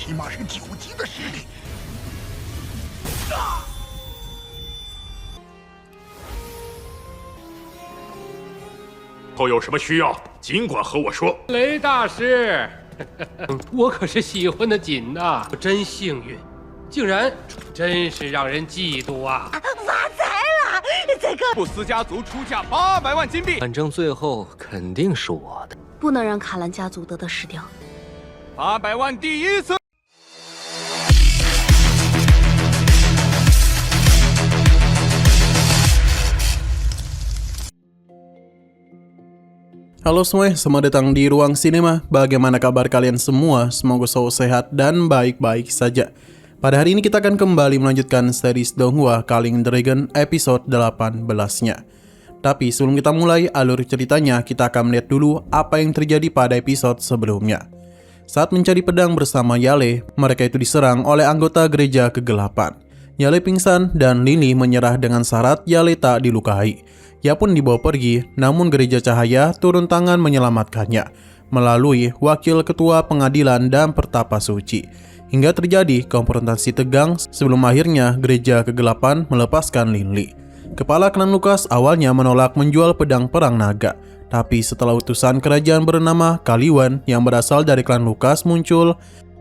起码是9级的实力。后有什么需要，尽管和我说。雷大师，我可是喜欢的紧呐，我真幸运，竟然真是让人嫉妒啊！发财了！这个布斯家族出价800万金币，反正最后肯定是我的。不能让卡兰家族得到失掉。 800万第一次。Halo semua, selamat datang di Ruang Sinema. Bagaimana kabar kalian semua? Semoga selalu sehat dan baik-baik saja. Pada hari ini kita akan kembali melanjutkan series Donghua Calling Dragon episode 18-nya. Tapi sebelum kita mulai alur ceritanya, kita akan melihat dulu apa yang terjadi pada episode sebelumnya. Saat mencari pedang bersama Yale, mereka itu diserang oleh anggota gereja kegelapan. Yale pingsan dan Lily menyerah dengan syarat Yale tak dilukai. Ia pun dibawa pergi, namun gereja cahaya turun tangan menyelamatkannya melalui wakil ketua pengadilan dan pertapa suci. Hingga terjadi konfrontasi tegang sebelum akhirnya gereja kegelapan melepaskan Lily. Kepala klan Lukas awalnya menolak menjual pedang perang naga, tapi setelah utusan kerajaan bernama Kaliwan yang berasal dari klan Lukas muncul,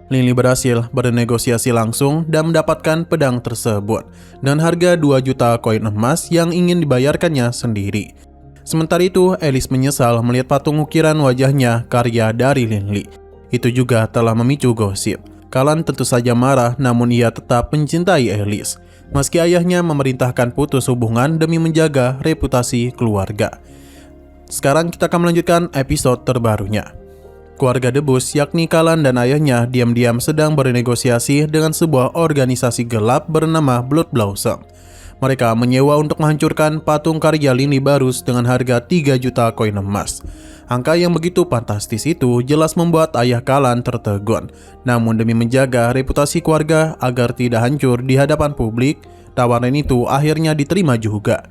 Lily berhasil bernegosiasi langsung dan mendapatkan pedang tersebut dan harga 2 juta koin emas yang ingin dibayarkannya sendiri. Sementara itu, Alice menyesal melihat patung ukiran wajahnya karya dari Lily. Itu juga telah memicu gosip. Kalan tentu saja marah, namun ia tetap mencintai Alice. Meski ayahnya memerintahkan putus hubungan demi menjaga reputasi keluarga. Sekarang kita akan melanjutkan episode terbarunya. Keluarga Debus, yakni Kalan dan ayahnya, diam-diam sedang bernegosiasi dengan sebuah organisasi gelap bernama Blood Blossom. Mereka menyewa untuk menghancurkan patung karya Lily Barus dengan harga 3 juta koin emas. Angka yang begitu fantastis itu jelas membuat ayah Kalan tertegun. Namun demi menjaga reputasi keluarga agar tidak hancur di hadapan publik, tawaran itu akhirnya diterima juga.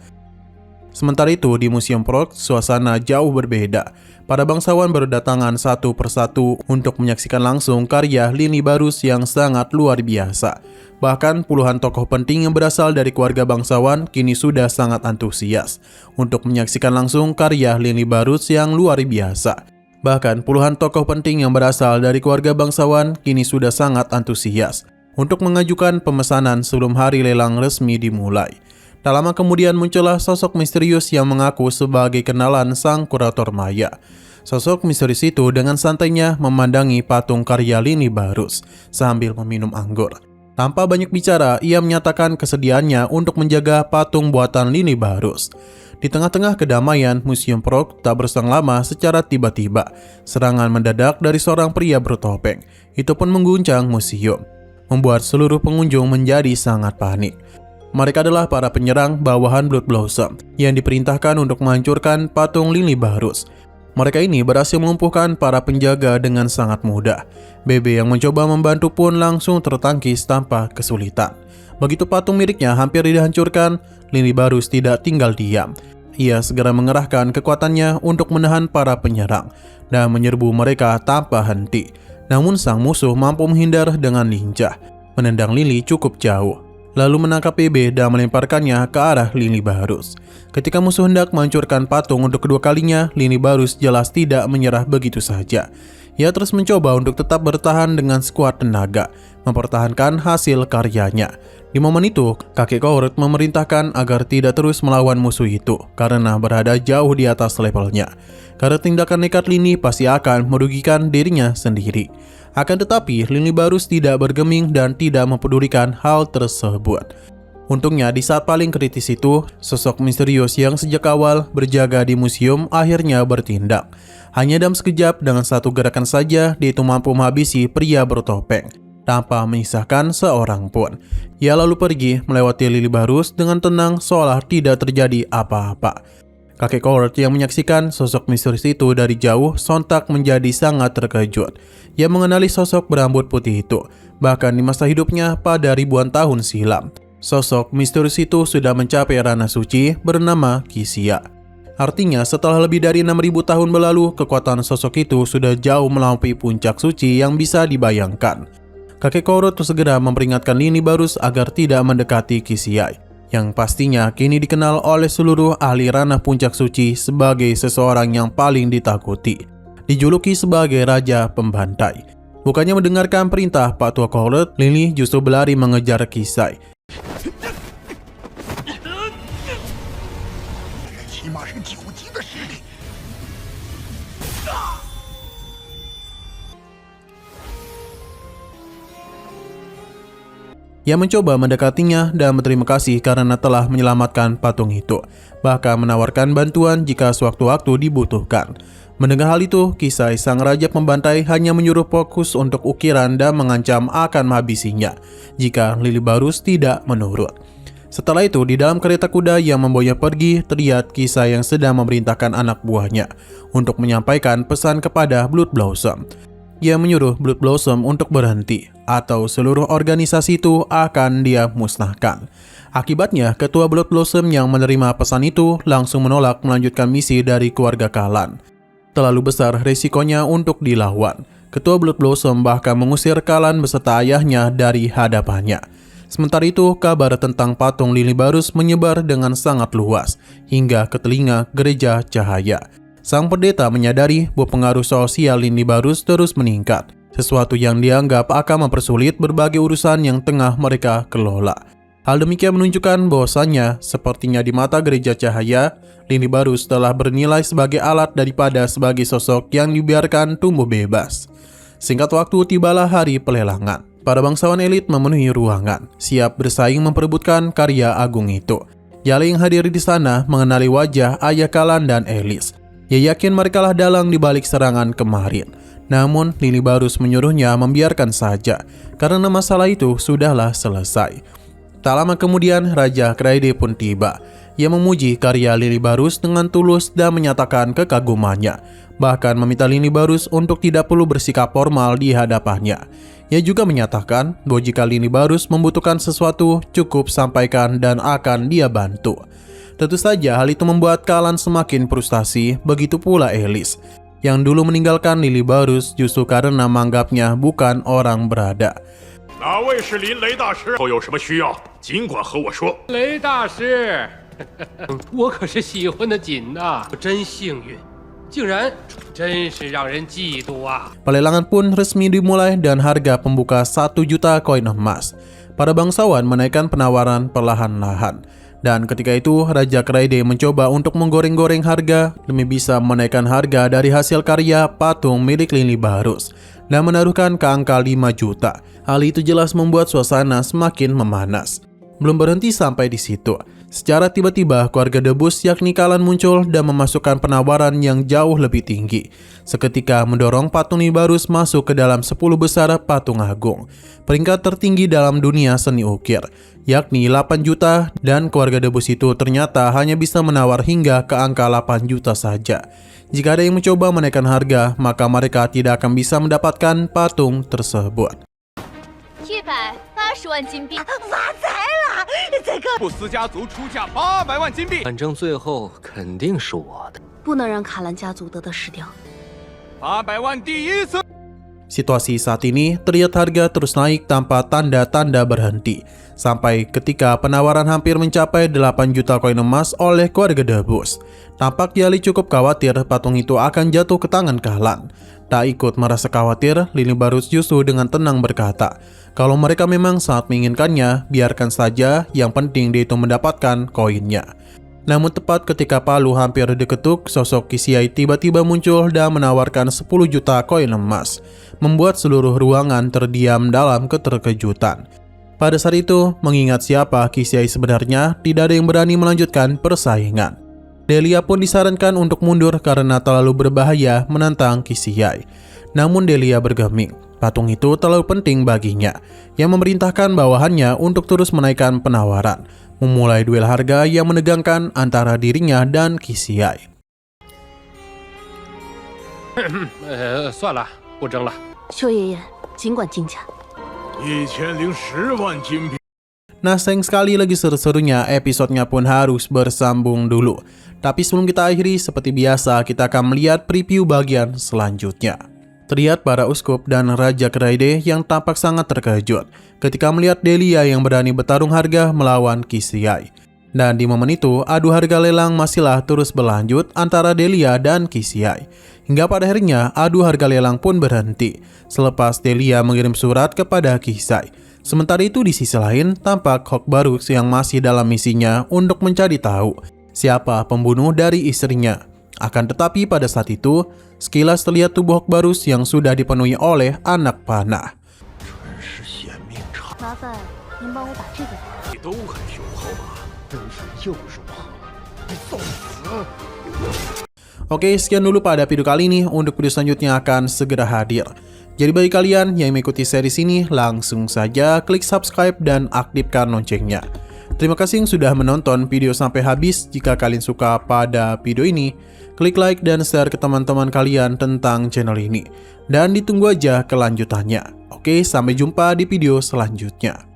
Sementara itu di Museum Prok, suasana jauh berbeda. Para bangsawan berdatangan satu persatu untuk menyaksikan langsung karya Lily Barus yang sangat luar biasa. Bahkan puluhan tokoh penting yang berasal dari keluarga bangsawan kini sudah sangat antusias untuk menyaksikan langsung karya Lily Barus yang luar biasa. Bahkan puluhan tokoh penting yang berasal dari keluarga bangsawan kini sudah sangat antusias untuk mengajukan pemesanan sebelum hari lelang resmi dimulai. Tak lama kemudian muncullah sosok misterius yang mengaku sebagai kenalan sang kurator maya. Sosok misterius itu dengan santainya memandangi patung karya Lily Barus sambil meminum anggur. Tanpa banyak bicara, ia menyatakan kesediaannya untuk menjaga patung buatan Lily Barus. Di tengah-tengah kedamaian, Museum Prok tak berselang lama secara tiba-tiba. Serangan mendadak dari seorang pria bertopeng. Itu pun mengguncang museum, membuat seluruh pengunjung menjadi sangat panik. Mereka adalah para penyerang bawahan Blood Blossom yang diperintahkan untuk menghancurkan patung Lily Barus. Mereka ini berhasil melumpuhkan para penjaga dengan sangat mudah. Bebe yang mencoba membantu pun langsung tertangkis tanpa kesulitan. Begitu patung miliknya hampir dihancurkan, Lily Barus tidak tinggal diam. Ia segera mengerahkan kekuatannya untuk menahan para penyerang dan menyerbu mereka tanpa henti. Namun sang musuh mampu menghindar dengan lincah, menendang Lily cukup jauh, lalu menangkap Bebe dan melemparkannya ke arah Lily Barus. Ketika musuh hendak menghancurkan patung untuk kedua kalinya, Lily Barus jelas tidak menyerah begitu saja. Ia terus mencoba untuk tetap bertahan dengan sekuat tenaga, mempertahankan hasil karyanya. Di momen itu, kakek Kouret memerintahkan agar tidak terus melawan musuh itu, karena berada jauh di atas levelnya. Karena tindakan nekat Lily pasti akan merugikan dirinya sendiri. Akan tetapi, Lily Barus tidak bergeming dan tidak mempedulikan hal tersebut. Untungnya di saat paling kritis itu, sosok misterius yang sejak awal berjaga di museum akhirnya bertindak. Hanya dalam sekejap dengan satu gerakan saja, dia itu mampu menghabisi pria bertopeng tanpa menyisakan seorang pun. Ia lalu pergi melewati Lily Barus dengan tenang seolah tidak terjadi apa-apa. Kakek Kouret yang menyaksikan sosok misterius itu dari jauh sontak menjadi sangat terkejut. Ia mengenali sosok berambut putih itu, bahkan di masa hidupnya pada ribuan tahun silam. Sosok misterius itu sudah mencapai ranah suci bernama Kisia. Artinya setelah lebih dari 6.000 tahun berlalu, kekuatan sosok itu sudah jauh melampaui puncak suci yang bisa dibayangkan. Kakek Korut segera memperingatkan Lini Barus agar tidak mendekati Qixia, yang pastinya kini dikenal oleh seluruh ahli ranah puncak suci sebagai seseorang yang paling ditakuti, dijuluki sebagai Raja Pembantai. Bukannya mendengarkan perintah Pak Tua Korut, Lini justru berlari mengejar Qixia. 起码是9级的实力。 Ia mencoba mendekatinya dan berterima kasih karena telah menyelamatkan patung itu, bahkan menawarkan bantuan jika sewaktu-waktu dibutuhkan. Mendengar hal itu, Qixia sang Raja Pembantai hanya menyuruh fokus untuk ukiran dan mengancam akan menghabisinya jika Lili Barus tidak menurut. Setelah itu, di dalam kereta kuda yang membawanya pergi, terlihat Qixia yang sedang memerintahkan anak buahnya untuk menyampaikan pesan kepada Blood Blossom. Ia menyuruh Blood Blossom untuk berhenti, atau seluruh organisasi itu akan dia musnahkan. Akibatnya, ketua Blood Blossom yang menerima pesan itu langsung menolak melanjutkan misi dari keluarga Kalan. Terlalu besar resikonya untuk dilawan. Ketua Blood Blossom bahkan mengusir Kalan beserta ayahnya dari hadapannya. Sementara itu, kabar tentang patung Lili Barus menyebar dengan sangat luas, hingga ke telinga Gereja Cahaya. Sang pendeta menyadari bahwa pengaruh sosial Lili Barus terus meningkat, sesuatu yang dianggap akan mempersulit berbagai urusan yang tengah mereka kelola. Hal demikian menunjukkan bahwasannya, sepertinya di mata Gereja Cahaya, Lili Barus telah bernilai sebagai alat daripada sebagai sosok yang dibiarkan tumbuh bebas. Singkat waktu, tibalah hari pelelangan. Para bangsawan elit memenuhi ruangan, siap bersaing memperebutkan karya agung itu. Yale yang hadir di sana mengenali wajah ayah Kalan dan Elis. Ia yakin merekalah dalang di balik serangan kemarin. Namun, Lili Barus menyuruhnya membiarkan saja, karena masalah itu sudahlah selesai. Tak lama kemudian, Raja Kraide pun tiba. Ia memuji karya Lili Barus dengan tulus dan menyatakan kekagumannya, bahkan meminta Lili Barus untuk tidak perlu bersikap formal di hadapannya. Ia juga menyatakan bahwa jika Lili Barus membutuhkan sesuatu, cukup sampaikan dan akan dia bantu. Tentu saja hal itu membuat Kalan semakin frustasi, begitu pula Elis, yang dulu meninggalkan Lili Barus justru karena menganggapnya bukan orang berada. 哪位是林雷大师？后有什么需要，尽管和我说。雷大师，我可是喜欢的紧呐，真幸运，竟然真是让人嫉妒啊！ Pelelangan pun resmi dimulai dan harga pembuka 1 juta koin emas. Para bangsawan menaikkan penawaran perlahan-lahan. Dan ketika itu, Raja Kraide mencoba untuk menggoreng-goreng harga demi bisa menaikkan harga dari hasil karya patung milik Lili Barus dan menaruhkan ke angka 5 juta. Hal itu jelas membuat suasana semakin memanas. Belum berhenti sampai di situ. Secara tiba-tiba, keluarga Debus yakni Kalan muncul dan memasukkan penawaran yang jauh lebih tinggi. Seketika mendorong patung Lili Barus masuk ke dalam 10 besar patung agung, peringkat tertinggi dalam dunia seni ukir, yakni 8 juta, dan keluarga Debus itu ternyata hanya bisa menawar hingga ke angka 8 juta saja. Jika ada yang mencoba menaikkan harga, maka mereka tidak akan bisa mendapatkan patung tersebut. 180万金币，发财了！这个布斯家族出价800万金币，反正最后肯定是我的。不能让卡兰家族得的失掉。 800万第一次。 Situasi saat ini terlihat harga terus naik tanpa tanda-tanda berhenti, sampai ketika penawaran hampir mencapai 8 juta koin emas oleh keluarga Debus. Tampak Yali cukup khawatir patung itu akan jatuh ke tangan Kalan. Tak ikut merasa khawatir, Lili Barus justru dengan tenang berkata, kalau mereka memang sangat menginginkannya, biarkan saja, yang penting dia itu mendapatkan koinnya. Namun tepat ketika palu hampir diketuk, sosok Qixia tiba-tiba muncul dan menawarkan 10 juta koin emas, membuat seluruh ruangan terdiam dalam keterkejutan. Pada saat itu, mengingat siapa Qixia sebenarnya, tidak ada yang berani melanjutkan persaingan. Delia pun disarankan untuk mundur karena terlalu berbahaya menantang Qixia. Namun Delia bergeming, patung itu terlalu penting baginya, yang memerintahkan bawahannya untuk terus menaikkan penawaran, memulai duel harga yang menegangkan antara dirinya dan Qixia. 算了，不争了。邱爷爷，尽管竞价。 1010万金币。 Nah, sayang sekali lagi seru-serunya episodenya pun harus bersambung dulu. Tapi sebelum kita akhiri, seperti biasa kita akan melihat preview bagian selanjutnya. Terlihat para uskup dan Raja Keraide yang tampak sangat terkejut ketika melihat Delia yang berani bertarung harga melawan Qixia. Dan di momen itu, adu harga lelang masihlah terus berlanjut antara Delia dan Qixia. Hingga pada akhirnya, adu harga lelang pun berhenti selepas Delia mengirim surat kepada Qixia. Sementara itu di sisi lain, tampak Hokbarus yang masih dalam misinya untuk mencari tahu siapa pembunuh dari istrinya. Akan tetapi pada saat itu, sekilas terlihat tubuh Hokbarus yang sudah dipenuhi oleh anak panah. 麻烦您帮我把这个。你都很雄厚啊！真是又是我，你送死！ Oke, sekian dulu pada video kali ini. Untuk video selanjutnya akan segera hadir. Jadi bagi kalian yang mengikuti series ini, langsung saja klik subscribe dan aktifkan loncengnya. Terima kasih yang sudah menonton video sampai habis. Jika kalian suka pada video ini, klik like dan share ke teman-teman kalian tentang channel ini. Dan ditunggu aja kelanjutannya. Oke, sampai jumpa di video selanjutnya.